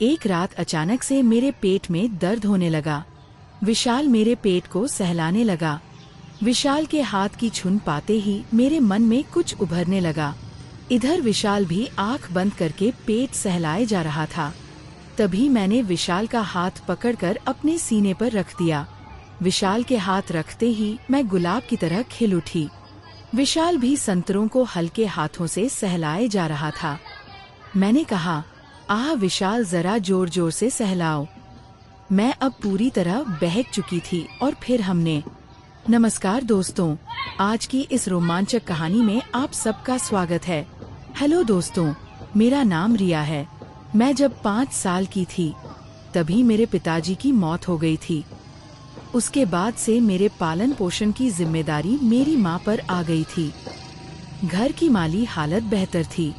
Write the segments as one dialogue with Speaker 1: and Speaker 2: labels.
Speaker 1: एक रात अचानक से मेरे पेट में दर्द होने लगा। विशाल मेरे पेट को सहलाने लगा। विशाल के हाथ की छुन पाते ही मेरे मन में कुछ उभरने लगा। इधर विशाल भी आंख बंद करके पेट सहलाए जा रहा था। तभी मैंने विशाल का हाथ पकड़कर अपने सीने पर रख दिया। विशाल के हाथ रखते ही मैं गुलाब की तरह खिल उठी। विशाल भी संतरों को हल्के हाथों से सहलाए जा रहा था। मैंने कहा, आह विशाल, जरा जोर जोर से सहलाओ। मैं अब पूरी तरह बहक चुकी थी और फिर हमने। नमस्कार दोस्तों, आज की इस रोमांचक कहानी में आप सबका स्वागत है। हेलो दोस्तों, मेरा नाम रिया है। मैं जब 5 साल की थी तभी मेरे पिताजी की मौत हो गई थी। उसके बाद से मेरे पालन पोषण की जिम्मेदारी मेरी माँ पर आ गई थी। घर की माली हालत बेहतर थी,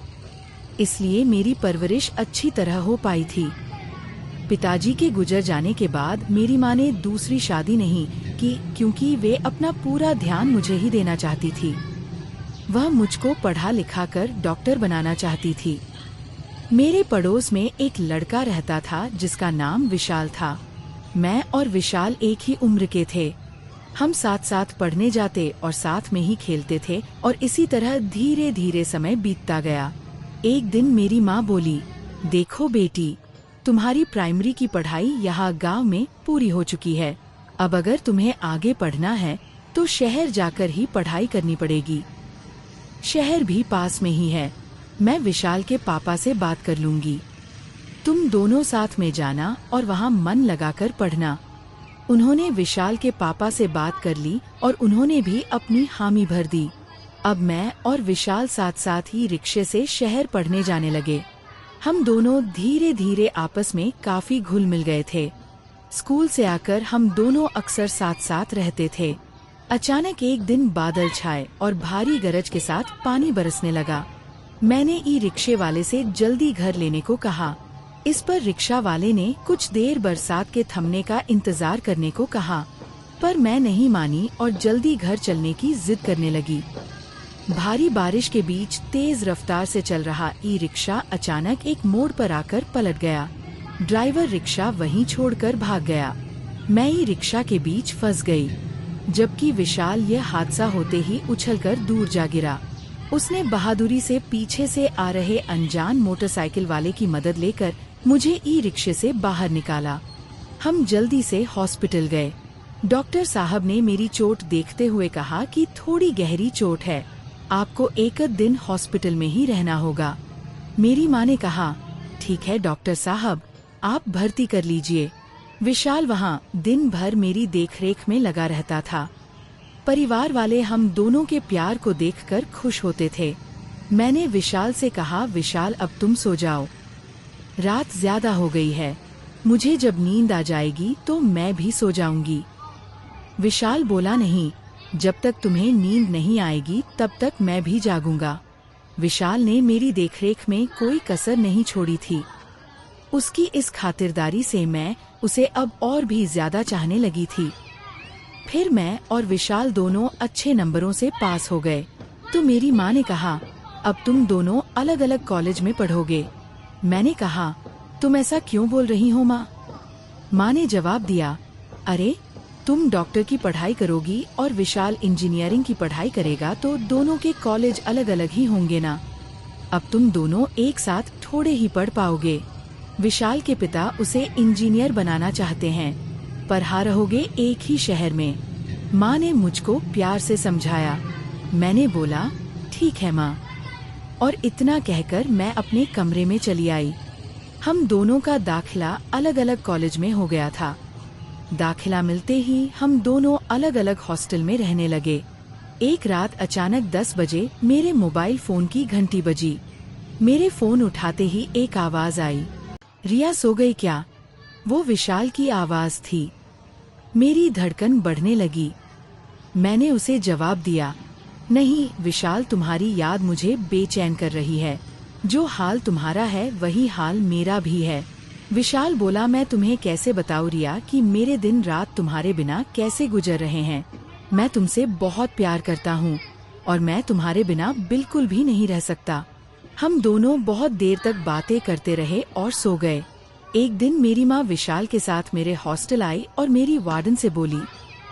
Speaker 1: इसलिए मेरी परवरिश अच्छी तरह हो पाई थी। पिताजी के गुजर जाने के बाद मेरी माँ ने दूसरी शादी नहीं की, क्योंकि वे अपना पूरा ध्यान मुझे ही देना चाहती थी। वह मुझको पढ़ा लिखा कर डॉक्टर बनाना चाहती थी। मेरे पड़ोस में एक लड़का रहता था जिसका नाम विशाल था। मैं और विशाल एक ही उम्र के थे। हम साथ साथ पढ़ने जाते और साथ में ही खेलते थे और इसी तरह धीरे धीरे समय बीतता गया। एक दिन मेरी माँ बोली, देखो बेटी, तुम्हारी प्राइमरी की पढ़ाई यहाँ गांव में पूरी हो चुकी है। अब अगर तुम्हें आगे पढ़ना है तो शहर जाकर ही पढ़ाई करनी पड़ेगी। शहर भी पास में ही है। मैं विशाल के पापा से बात कर लूंगी। तुम दोनों साथ में जाना और वहाँ मन लगाकर पढ़ना। उन्होंने विशाल के पापा से बात कर ली और उन्होंने भी अपनी हामी भर दी। अब मैं और विशाल साथ साथ ही रिक्शे से शहर पढ़ने जाने लगे। हम दोनों धीरे धीरे आपस में काफी घुल मिल गए थे। स्कूल से आकर हम दोनों अक्सर साथ साथ रहते थे। अचानक एक दिन बादल छाए और भारी गरज के साथ पानी बरसने लगा। मैंने ई रिक्शे वाले से जल्दी घर लेने को कहा। इस पर रिक्शा वाले ने कुछ देर बरसात के थमने का इंतजार करने को कहा, पर मैं नहीं मानी और जल्दी घर चलने की जिद करने लगी। भारी बारिश के बीच तेज रफ्तार से चल रहा ई रिक्शा अचानक एक मोड़ पर आकर पलट गया। ड्राइवर रिक्शा वहीं छोड़कर भाग गया। मैं ई रिक्शा के बीच फंस गई, जबकि विशाल यह हादसा होते ही उछलकर दूर जा गिरा। उसने बहादुरी से पीछे से आ रहे अनजान मोटरसाइकिल वाले की मदद लेकर मुझे ई रिक्शे से बाहर निकाला। हम जल्दी से हॉस्पिटल गए। डॉक्टर साहब ने मेरी चोट देखते हुए कहा कि थोड़ी गहरी चोट है, आपको एक दिन हॉस्पिटल में ही रहना होगा। मेरी माँ ने कहा, ठीक है डॉक्टर साहब, आप भर्ती कर लीजिए। विशाल वहाँ दिन भर मेरी देखरेख में लगा रहता था। परिवार वाले हम दोनों के प्यार को देखकर खुश होते थे। मैंने विशाल से कहा, विशाल अब तुम सो जाओ, रात ज्यादा हो गई है। मुझे जब नींद आ जाएगी तो मैं भी सो जाऊंगी। विशाल बोला, नहीं, जब तक तुम्हें नींद नहीं आएगी तब तक मैं भी जागूंगा। विशाल ने मेरी देखरेख में कोई कसर नहीं छोड़ी थी। उसकी इस खातिरदारी से मैं उसे अब और भी ज्यादा चाहने लगी थी। फिर मैं और विशाल दोनों अच्छे नंबरों से पास हो गए तो मेरी माँ ने कहा, अब तुम दोनों अलग अलग कॉलेज में पढ़ोगे। मैंने कहा, तुम ऐसा क्यों बोल रही हो माँ? माँ ने जवाब दिया, अरे तुम डॉक्टर की पढ़ाई करोगी और विशाल इंजीनियरिंग की पढ़ाई करेगा तो दोनों के कॉलेज अलग अलग ही होंगे ना। अब तुम दोनों एक साथ थोड़े ही पढ़ पाओगे। विशाल के पिता उसे इंजीनियर बनाना चाहते हैं, पढ़ा रहोगे एक ही शहर में। माँ ने मुझको प्यार से समझाया। मैंने बोला, ठीक है माँ, और इतना कहकर मैं अपने कमरे में चली आई। हम दोनों का दाखिला अलग अलग कॉलेज में हो गया था। दाखिला मिलते ही हम दोनों अलग अलग हॉस्टल में रहने लगे। एक रात अचानक 10 बजे मेरे मोबाइल फोन की घंटी बजी। मेरे फोन उठाते ही एक आवाज आई, रिया सो गई क्या? वो विशाल की आवाज थी। मेरी धड़कन बढ़ने लगी। मैंने उसे जवाब दिया, नहीं विशाल, तुम्हारी याद मुझे बेचैन कर रही है। जो हाल तुम्हारा है वही हाल मेरा भी है। विशाल बोला, मैं तुम्हें कैसे बताऊं रिया कि मेरे दिन रात तुम्हारे बिना कैसे गुजर रहे हैं। मैं तुमसे बहुत प्यार करता हूँ और मैं तुम्हारे बिना बिल्कुल भी नहीं रह सकता। हम दोनों बहुत देर तक बातें करते रहे और सो गए। एक दिन मेरी माँ विशाल के साथ मेरे हॉस्टल आई और मेरी वार्डन से बोली,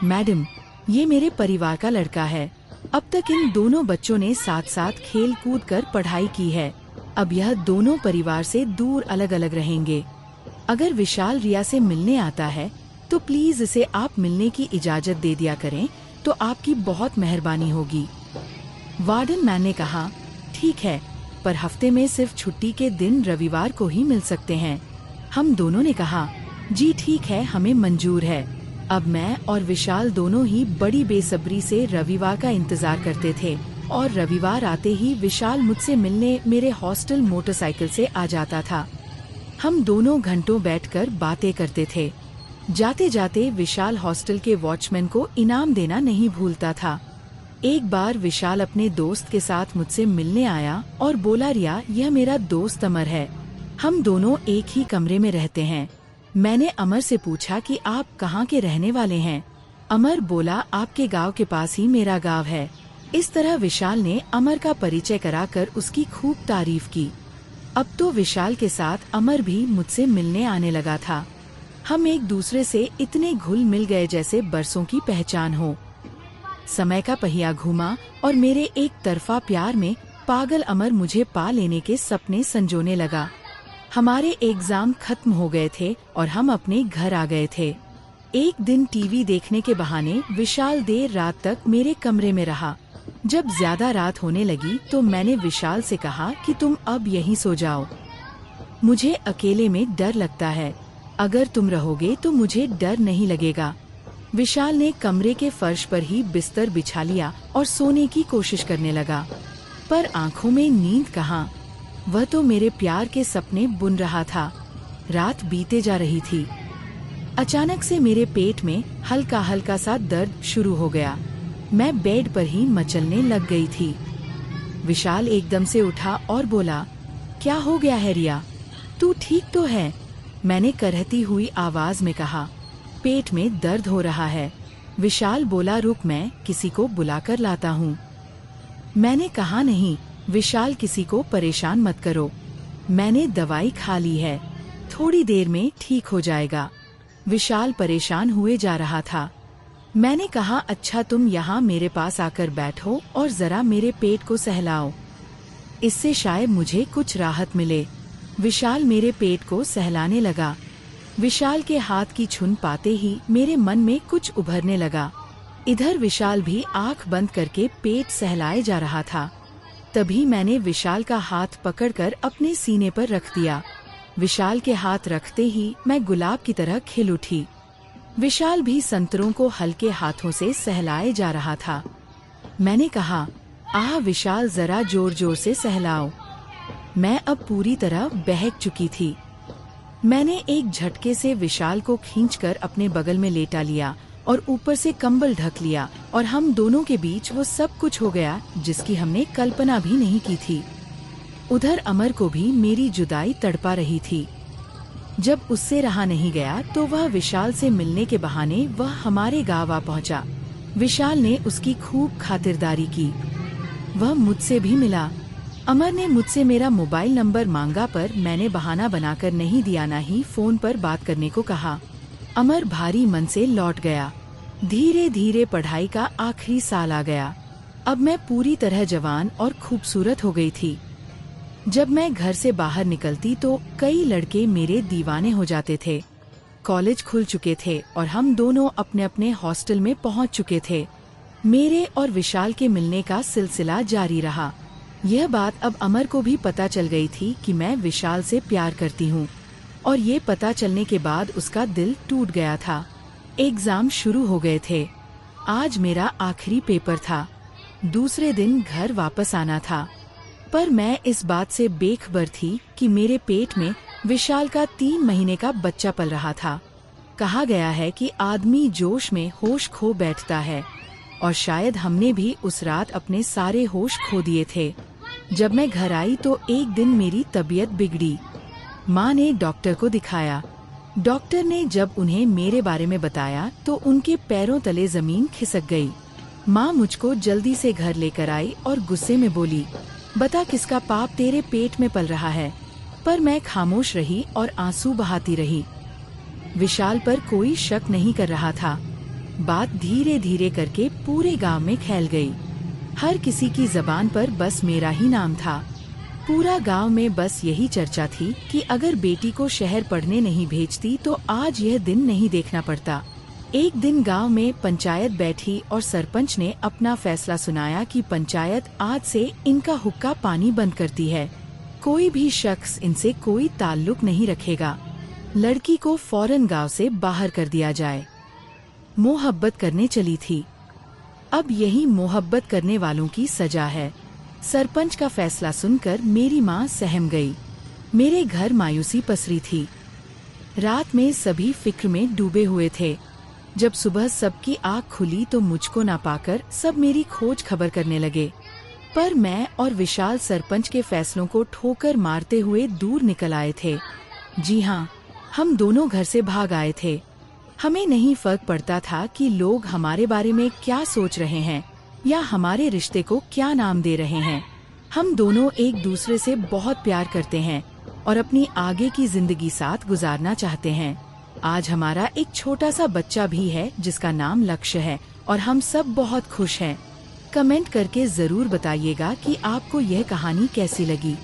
Speaker 1: मैडम, ये मेरे परिवार का लड़का है। अब तक इन दोनों बच्चों ने साथ साथ खेल कूद कर पढ़ाई की है। अब यह दोनों परिवार से दूर अलग अलग रहेंगे। अगर विशाल रिया से मिलने आता है तो प्लीज इसे आप मिलने की इजाजत दे दिया करें, तो आपकी बहुत मेहरबानी होगी। वार्डन मैन ने कहा, ठीक है, पर हफ्ते में सिर्फ छुट्टी के दिन रविवार को ही मिल सकते हैं। हम दोनों ने कहा, जी ठीक है, हमें मंजूर है। अब मैं और विशाल दोनों ही बड़ी बेसब्री से रविवार का इंतजार करते थे और रविवार आते ही विशाल मुझसे मिलने मेरे हॉस्टल मोटरसाइकिल से आ जाता था। हम दोनों घंटों बैठकर बातें करते थे। जाते जाते विशाल हॉस्टल के वॉचमैन को इनाम देना नहीं भूलता था। एक बार विशाल अपने दोस्त के साथ मुझसे मिलने आया और बोला, रिया, यह मेरा दोस्त अमर है, हम दोनों एक ही कमरे में रहते हैं। मैंने अमर से पूछा कि आप कहाँ के रहने वाले हैं। अमर बोला, आपके गांव के पास ही मेरा गांव है। इस तरह विशाल ने अमर का परिचय कराकर उसकी खूब तारीफ की। अब तो विशाल के साथ अमर भी मुझसे मिलने आने लगा था। हम एक दूसरे से इतने घुल मिल गए जैसे बरसों की पहचान हो। समय का पहिया घूमा और मेरे एक तरफा प्यार में पागल अमर मुझे पा लेने के सपने संजोने लगा। हमारे एग्जाम खत्म हो गए थे और हम अपने घर आ गए थे। एक दिन टीवी देखने के बहाने विशाल देर रात तक मेरे कमरे में रहा। जब ज्यादा रात होने लगी तो मैंने विशाल से कहा कि तुम अब यहीं सो जाओ, मुझे अकेले में डर लगता है। अगर तुम रहोगे तो मुझे डर नहीं लगेगा। विशाल ने कमरे के फर्श पर ही बिस्तर बिछा लिया और सोने की कोशिश करने लगा, पर आंखों में नींद कहाँ। वह तो मेरे प्यार के सपने बुन रहा था। रात बीते जा रही थी। अचानक से मेरे पेट में हल्का हल्का सा दर्द शुरू हो गया। मैं बेड पर ही मचलने लग गई थी। विशाल एकदम से उठा और बोला, क्या हो गया है रिया, तू ठीक तो है? मैंने करहती हुई आवाज में कहा, पेट में दर्द हो रहा है। विशाल बोला, रुक, मैं किसी को बुलाकर लाता हूँ। मैंने कहा, नहीं विशाल, किसी को परेशान मत करो, मैंने दवाई खा ली है, थोड़ी देर में ठीक हो जाएगा। विशाल परेशान हुए जा रहा था। मैंने कहा, अच्छा, तुम यहाँ मेरे पास आकर बैठो और जरा मेरे पेट को सहलाओ, इससे शायद मुझे कुछ राहत मिले। विशाल मेरे पेट को सहलाने लगा। विशाल के हाथ की छुन पाते ही मेरे मन में कुछ उभरने लगा। इधर विशाल भी आंख बंद करके पेट सहलाए जा रहा था। तभी मैंने विशाल का हाथ पकड़कर अपने सीने पर रख दिया। विशाल के हाथ रखते ही मैं गुलाब की तरह खिल उठी। विशाल भी संतरों को हल्के हाथों से सहलाए जा रहा था। मैंने कहा, आह विशाल, जरा जोर जोर से सहलाओ। मैं अब पूरी तरह बहक चुकी थी। मैंने एक झटके से विशाल को खींचकर अपने बगल में लेटा लिया और ऊपर से कंबल ढक लिया और हम दोनों के बीच वो सब कुछ हो गया जिसकी हमने कल्पना भी नहीं की थी। उधर अमर को भी मेरी जुदाई तड़पा रही थी। जब उससे रहा नहीं गया तो वह विशाल से मिलने के बहाने वह हमारे गांव आ पहुंचा। विशाल ने उसकी खूब खातिरदारी की। वह मुझसे भी मिला। अमर ने मुझसे मेरा मोबाइल नंबर मांगा, पर मैंने बहाना बनाकर नहीं दिया, ना ही फोन पर बात करने को कहा। अमर भारी मन से लौट गया। धीरे धीरे पढ़ाई का आखिरी साल आ गया। अब मैं पूरी तरह जवान और खूबसूरत हो गई थी। जब मैं घर से बाहर निकलती तो कई लड़के मेरे दीवाने हो जाते थे। कॉलेज खुल चुके थे और हम दोनों अपने अपने हॉस्टल में पहुंच चुके थे। मेरे और विशाल के मिलने का सिलसिला जारी रहा। यह बात अब अमर को भी पता चल गई थी कि मैं विशाल से प्यार करती हूँ, और ये पता चलने के बाद उसका दिल टूट गया था। एग्जाम शुरू हो गए थे। आज मेरा आखिरी पेपर था। दूसरे दिन घर वापस आना था, पर मैं इस बात से बेखबर थी कि मेरे पेट में विशाल का 3 महीने का बच्चा पल रहा था। कहा गया है कि आदमी जोश में होश खो बैठता है, और शायद हमने भी उस रात अपने सारे होश खो दिए थे। जब मैं घर आई तो एक दिन मेरी तबीयत बिगड़ी। माँ ने डॉक्टर को दिखाया। डॉक्टर ने जब उन्हें मेरे बारे में बताया तो उनके पैरों तले जमीन खिसक गई। माँ मुझको जल्दी से घर लेकर आई और गुस्से में बोली, बता, किसका पाप तेरे पेट में पल रहा है? पर मैं खामोश रही और आंसू बहाती रही। विशाल पर कोई शक नहीं कर रहा था। बात धीरे धीरे करके पूरे गांव में फैल गई। हर किसी की जबान पर बस मेरा ही नाम था। पूरा गांव में बस यही चर्चा थी कि अगर बेटी को शहर पढ़ने नहीं भेजती तो आज यह दिन नहीं देखना पड़ता। एक दिन गांव में पंचायत बैठी और सरपंच ने अपना फैसला सुनाया कि पंचायत आज से इनका हुक्का पानी बंद करती है। कोई भी शख्स इनसे कोई ताल्लुक नहीं रखेगा। लड़की को फौरन गांव से बाहर कर दिया जाए। मोहब्बत करने चली थी, अब यही मोहब्बत करने वालों की सजा है। सरपंच का फैसला सुनकर मेरी माँ सहम गई। मेरे घर मायूसी पसरी थी। रात में सभी फिक्र में डूबे हुए थे। जब सुबह सबकी आँख खुली तो मुझको ना पाकर सब मेरी खोज खबर करने लगे। पर मैं और विशाल सरपंच के फैसलों को ठोकर मारते हुए दूर निकल आए थे। जी हाँ, हम दोनों घर से भाग आए थे। हमें नहीं फर्क पड़ता था कि लोग हमारे बारे में क्या सोच रहे हैं या हमारे रिश्ते को क्या नाम दे रहे हैं। हम दोनों एक दूसरे से बहुत प्यार करते हैं और अपनी आगे की जिंदगी साथ गुजारना चाहते हैं। आज हमारा एक छोटा सा बच्चा भी है जिसका नाम लक्ष्य है और हम सब बहुत खुश हैं। कमेंट करके जरूर बताइएगा कि आपको यह कहानी कैसी लगी।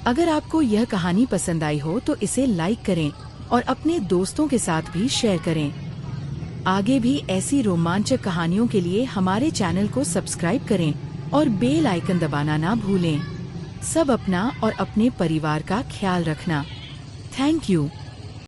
Speaker 1: अगर आपको यह कहानी पसंद आई हो तो इसे लाइक करें और अपने दोस्तों के साथ भी शेयर करें। आगे भी ऐसी रोमांचक कहानियों के लिए हमारे चैनल को सब्सक्राइब करें और बेल आइकन दबाना ना भूलें। सब अपना और अपने परिवार का ख्याल रखना। Thank you.